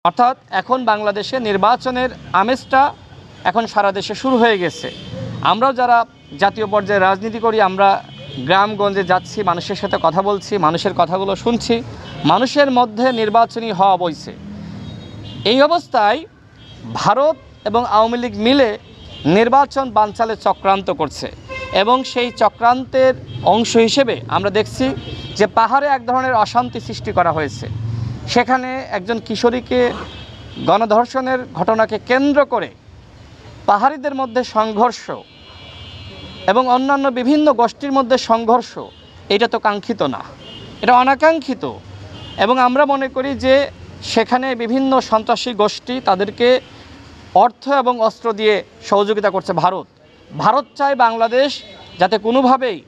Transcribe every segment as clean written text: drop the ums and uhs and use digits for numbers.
অর্থাৎ এখন বাংলাদেশে নির্বাচনের আমেজটা এখন সারা দেশে শুরু হয়ে গেছে। আমরাও যারা জাতীয় পর্যায়ে রাজনীতি করি, আমরা গ্রামগঞ্জে যাচ্ছি, মানুষের সাথে কথা বলছি, মানুষের কথাগুলো শুনছি, মানুষের মধ্যে নির্বাচনী হওয়া বইছে। এই অবস্থায় ভারত এবং আওয়ামী লীগ মিলে নির্বাচন বানচালে চক্রান্ত করছে এবং সেই চক্রান্তের অংশ হিসেবে আমরা দেখছি যে পাহাড়ে এক ধরনের অশান্তি সৃষ্টি করা হয়েছে। সেখানে একজন কিশোরীকে গণধর্ষণের ঘটনাকে কেন্দ্র করে পাহাড়িদের মধ্যে সংঘর্ষ এবং অন্যান্য বিভিন্ন গোষ্ঠীর মধ্যে সংঘর্ষ, এটা তো কাঙ্ক্ষিত না, এটা অনাকাঙ্ক্ষিত। এবং আমরা মনে করি যে সেখানে বিভিন্ন সন্ত্রাসী গোষ্ঠী তাদেরকে অর্থ এবং অস্ত্র দিয়ে সহযোগিতা করছে ভারত চায় বাংলাদেশ যাতে কোনোভাবেই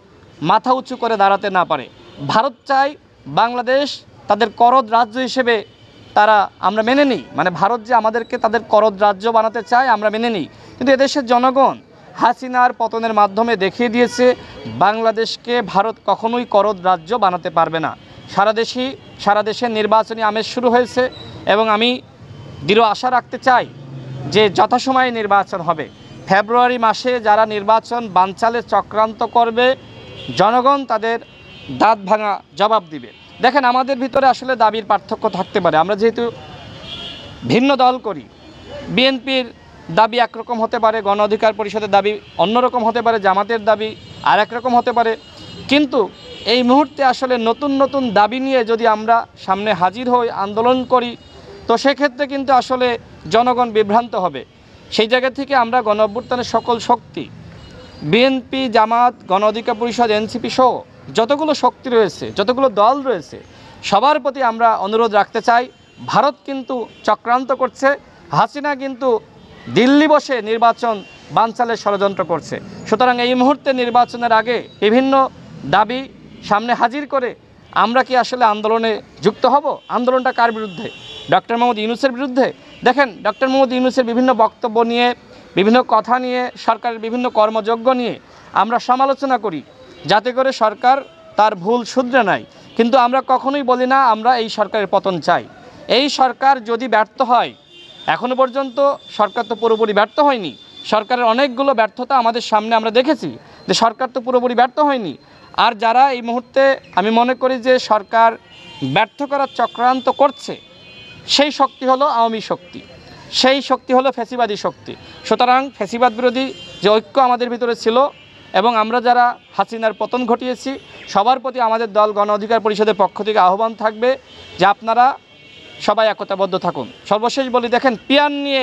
মাথা উঁচু করে দাঁড়াতে না পারে। ভারত চায় বাংলাদেশ তাদের করদ রাজ্য হিসেবে আমরা মেনে নিই, মানে ভারত যে আমাদেরকে তাদের করদ রাজ্য বানাতে চায় আমরা মেনে নিই। কিন্তু এদেশের জনগণ হাসিনার পতনের মাধ্যমে দেখিয়ে দিয়েছে বাংলাদেশকে ভারত কখনোই করদ রাজ্য বানাতে পারবে না। সারা দেশে নির্বাচনী আমেজ শুরু হয়েছে এবং আমি দৃঢ় আশা রাখতে চাই যে যথাসময়ে নির্বাচন হবে। ফেব্রুয়ারি মাসে যারা নির্বাচন বানচালে চক্রান্ত করবে, জনগণ তাদের দাঁত ভাঙা জবাব দিবে। দেখেন, আমাদের ভিতরে আসলে দাবির পার্থক্য থাকতে পারে। আমরা যেহেতু ভিন্ন দল করি, বিএনপির দাবি একরকম হতে পারে, গণ অধিকার পরিষদের দাবি অন্যরকম হতে পারে, জামাতের দাবি আর একরকম হতে পারে। কিন্তু এই মুহূর্তে আসলে নতুন নতুন দাবি নিয়ে যদি আমরা সামনে হাজির হই, আন্দোলন করি, তো সেক্ষেত্রে কিন্তু আসলে জনগণ বিভ্রান্ত হবে। সেই জায়গা থেকে আমরা গণ অভ্যুত্থানের সকল শক্তি, বিএনপি, জামাত, গণ অধিকার পরিষদ, এনসিপি সহ যতগুলো শক্তি রয়েছে, যতগুলো দল রয়েছে, সবার প্রতি আমরা অনুরোধ রাখতে চাই, ভারত কিন্তু চক্রান্ত করছে, হাসিনা কিন্তু দিল্লি বসে নির্বাচন বানচালের ষড়যন্ত্র করছে। সুতরাং এই মুহূর্তে নির্বাচনের আগে বিভিন্ন দাবি সামনে হাজির করে আমরা কি আসলে আন্দোলনে যুক্ত হব? আন্দোলনটা কার বিরুদ্ধে? ডক্টর মোহাম্মদ ইউনূসের বিরুদ্ধে? দেখেন, ডক্টর মোহাম্মদ ইউনূসের বিভিন্ন বক্তব্য নিয়ে, বিভিন্ন কথা নিয়ে, সরকারের বিভিন্ন কর্মযজ্ঞ নিয়ে আমরা সমালোচনা করি যাতে করে সরকার তার ভুল শুধরে নেয়। কিন্তু আমরা কখনোই বলি না আমরা এই সরকারের পতন চাই। এই সরকার যদি ব্যর্থ হয়, এখনও পর্যন্ত সরকার তো পুরোপুরি ব্যর্থ হয়নি, সরকারের অনেকগুলো ব্যর্থতা আমাদের সামনে আমরা দেখেছি যে সরকার তো পুরোপুরি ব্যর্থ হয়নি। আর যারা এই মুহূর্তে আমি মনে করি যে সরকার ব্যর্থ করার চক্রান্ত করছে, সেই শক্তি হলো আওয়ামী শক্তি, সেই শক্তি হলো ফ্যাসিবাদী শক্তি। সুতরাং ফ্যাসিবাদ বিরোধী যে ঐক্য আমাদের ভিতরে ছিল এবং আমরা যারা হাসিনার পতন ঘটিয়েছি, সবার প্রতি আমাদের দল গণ অধিকার পরিষদের পক্ষ থেকে আহ্বান থাকবে যে আপনারা সবাই একতাবদ্ধ থাকুন। সর্বশেষ বলি, দেখেন, পিয়ার নিয়ে